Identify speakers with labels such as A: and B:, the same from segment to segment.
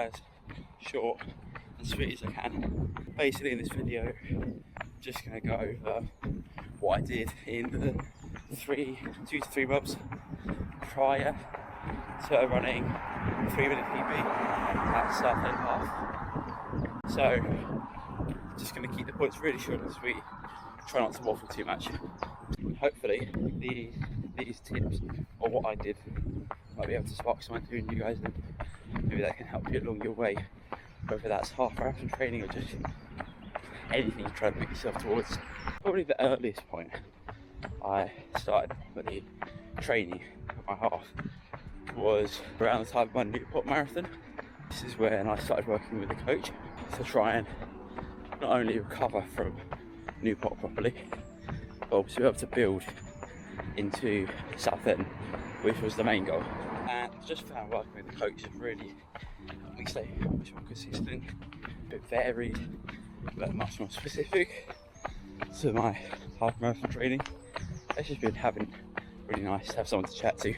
A: as short and sweet as I can. Basically in this video, just going to go over what I did in the 2 to 3 months prior to running 3-minute PB at Southend Half. So, just going to keep the points really short and sweet, try not to waffle too much. Hopefully these tips, or what I did, might be able to spark some idea in you guys, and maybe that can help you along your way, whether that's half marathon training or just anything you're trying to put yourself towards. Probably the earliest point I started properly training at my half was around the time of my Newport marathon. This is when I started working with a coach to try and not only recover from Newport properly, but also be able to build into Southend, which was the main goal. And I just found working with the coach really helped me stay much more consistent, a bit varied, but much more specific to my half marathon training. It's just been really nice to have someone to chat to.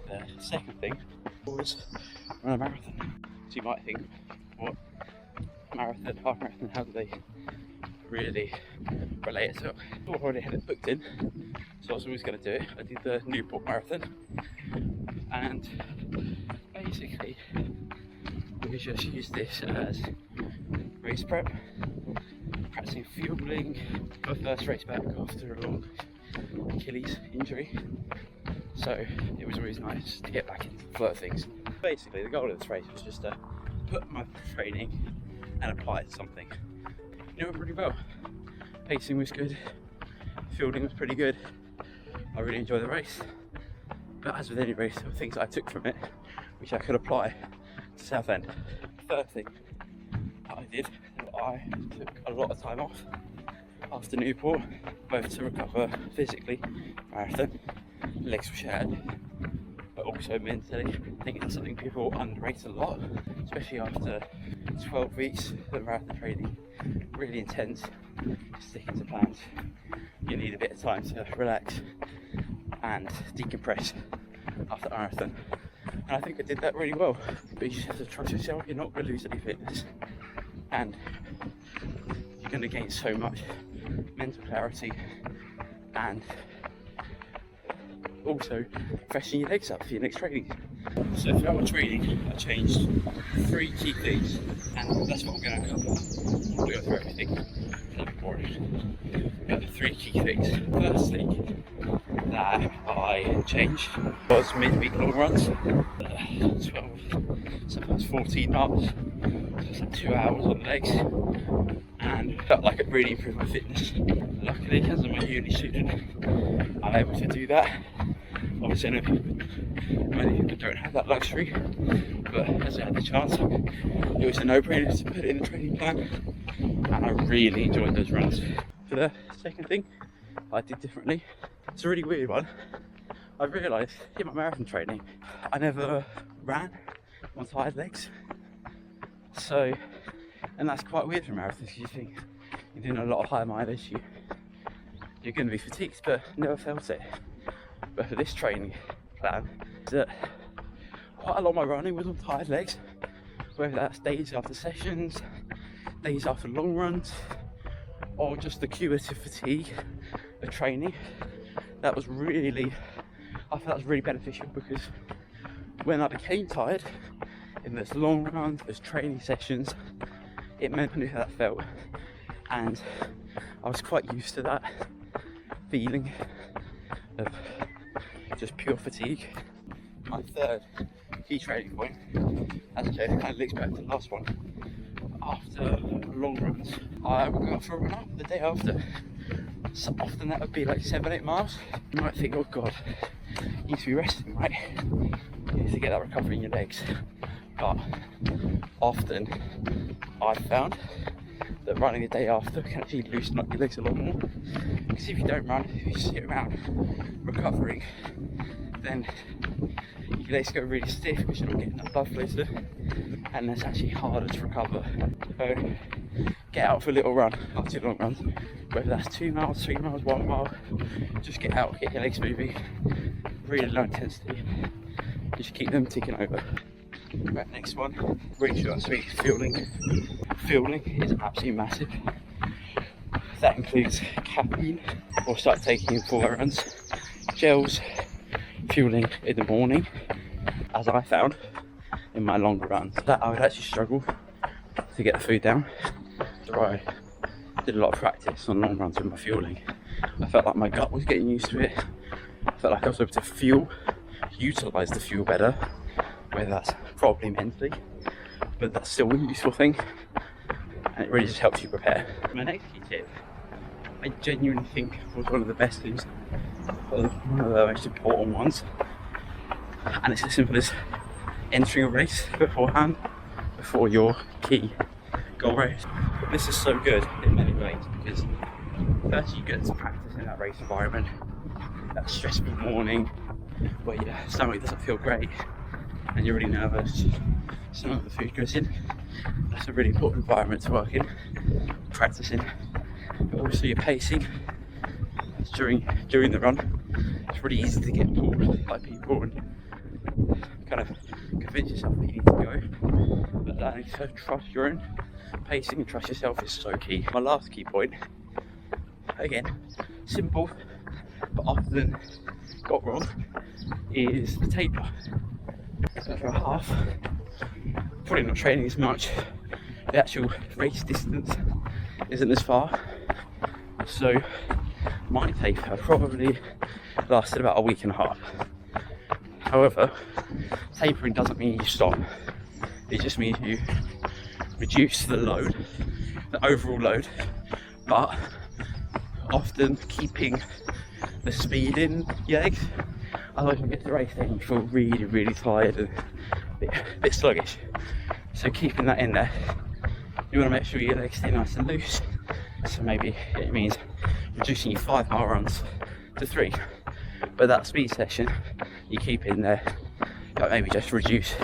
A: The second thing was run a marathon. So you might think, what marathon, half marathon, how do they really relate it? So I already had it booked in, so I was always going to do it. I did the Newport marathon, and basically we just used this as race prep, practicing fueling. My first race back after a long Achilles injury, so it was always nice to get back into the flow of things. Basically the goal of this race was just to put my training and apply it to something. It went really well. Pacing was good, fielding was pretty good. I really enjoyed the race, but as with any race, there were things I took from it which I could apply to Southend. Third thing that I did, I took a lot of time off after Newport, both to recover physically, marathon, legs were shattered, but also mentally. I think it's something people underrate a lot, especially after 12 weeks of marathon training, really intense, sticking to plans. You need a bit of time to relax and decompress after marathon. And I think I did that really well. But you just have to trust yourself, you're not going to lose any fitness, and you're going to gain so much mental clarity and also freshen your legs up for your next training. So throughout my training I changed 3 key things, and that's what I'm going to cover. I'll go through everything a little boring. But the 3 key things. First thing that I changed was midweek long runs. 12, sometimes 14 miles, so it's like 2 hours on the legs, and felt like it really improved my fitness. Luckily, as I'm a uni student, I'm able to do that. Obviously, I know many people don't have that luxury, but as I had the chance, it was a no-brainer to put it in the training plan, and I really enjoyed those runs. For the second thing I did differently, it's a really weird one. I realised in my marathon training, I never ran on tired legs. So, and that's quite weird for marathons, because you think you're doing a lot of high mileage, you're going to be fatigued, but never felt it. But for this training plan, that quite a lot of my running was on tired legs, whether that's days after sessions, days after long runs, or just the cumulative fatigue of training. That was really, I felt that was really beneficial, because when I became tired in those long runs, those training sessions, it meant I knew how that felt, and I was quite used to that feeling of just pure fatigue. My third key training point, as I said, kind of links back to the last one. After long runs, I would go out for a run up the day after. So often that would be like 7-8 miles. You might think, oh god, you need to be resting, right? You need to get that recovery in your legs. But often I've found that running the day after can actually loosen up your legs a lot more. Because if you don't run, if you sit around recovering, then your legs go really stiff because you're not getting that blood flow to them, and it's actually harder to recover. So get out for a little run after your long runs, whether that's 2 miles, 3 miles, 1 mile. Just get out, get your legs moving, really low intensity, just keep them ticking over. Right, next one, really short and sweet, fueling. Fueling is absolutely massive. That includes caffeine, or start taking in before runs, gels, fueling in the morning, as I found in my longer runs, that I would actually struggle to get the food down. So I did a lot of practice on long runs with my fueling. I felt like my gut was getting used to it. I felt like I was able to utilise the fuel better, whether that's probably mentally, but that's still a useful thing, and it really just helps you prepare. My next key tip, I genuinely think was one of the best things, one of the most important ones, and it's as simple as entering a race beforehand, before your key goal race. This is so good in many ways because first you get to practice in that race environment, that stressful morning where your stomach doesn't feel great and you're really nervous, some of the food goes in. That's a really important environment to work in, practicing, but also your pacing during the run. It's really easy to get pulled by people and kind of convince yourself that you need to go, but learning to trust your own pacing and trust yourself is so key. My last key point, again, simple but often got wrong, is the taper. So for a half, probably not training as much, the actual race distance isn't as far, so my taper probably lasted about a week and a half. However, tapering doesn't mean you stop, it just means you reduce the load, the overall load, but often keeping the speed in your legs. Otherwise you'll get to the race day and you feel really, really tired and a bit sluggish. So keeping that in there, you want to make sure your legs stay nice and loose. So maybe it means reducing your 5 mile runs to 3. But that speed session you keep in there, like maybe just reduce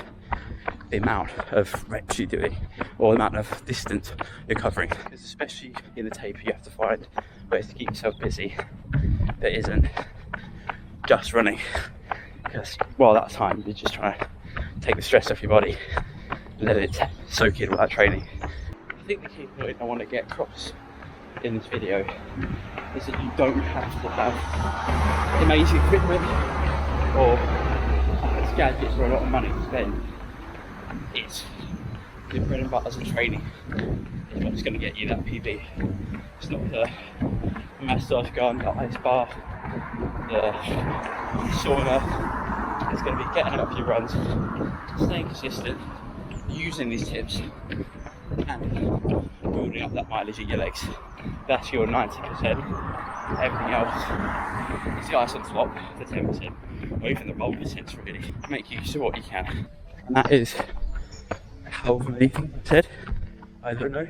A: the amount of reps you're doing or the amount of distance you're covering. Because especially in the taper you have to find ways to keep yourself busy that isn't just running, because while that time you're just trying to take the stress off your body and let it soak in without training. I think the key point I want to get across in this video is that you don't have to have amazing equipment or gadgets or a lot of money to spend. It's the bread and butters of training is what's going to get you that PB. It's not the massage gun, the ice bath, the sauna. It's going to be getting up your runs, staying consistent, using these tips, and building up that mileage in your legs. That's your 90%. Everything else is the ice on top, the 10%, or even the roll percent really. Make use of what you can. And that is however many things I said. I don't know.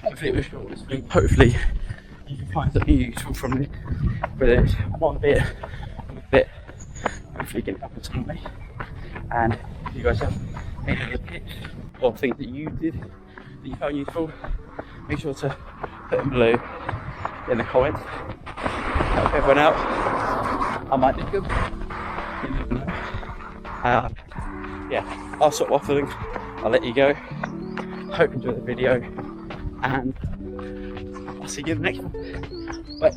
A: Hopefully it was short and sweet. Hopefully you can find something useful from it. Whether it's one bit, hopefully get it up in some way. And if you guys have any other tips or things that you did that you found useful, make sure to put them below in the comments. Help everyone out. I might need them. You never know. Yeah, I'll stop waffling. I'll let you go. Hope you enjoyed the video, and I'll see you in the next one. Bye.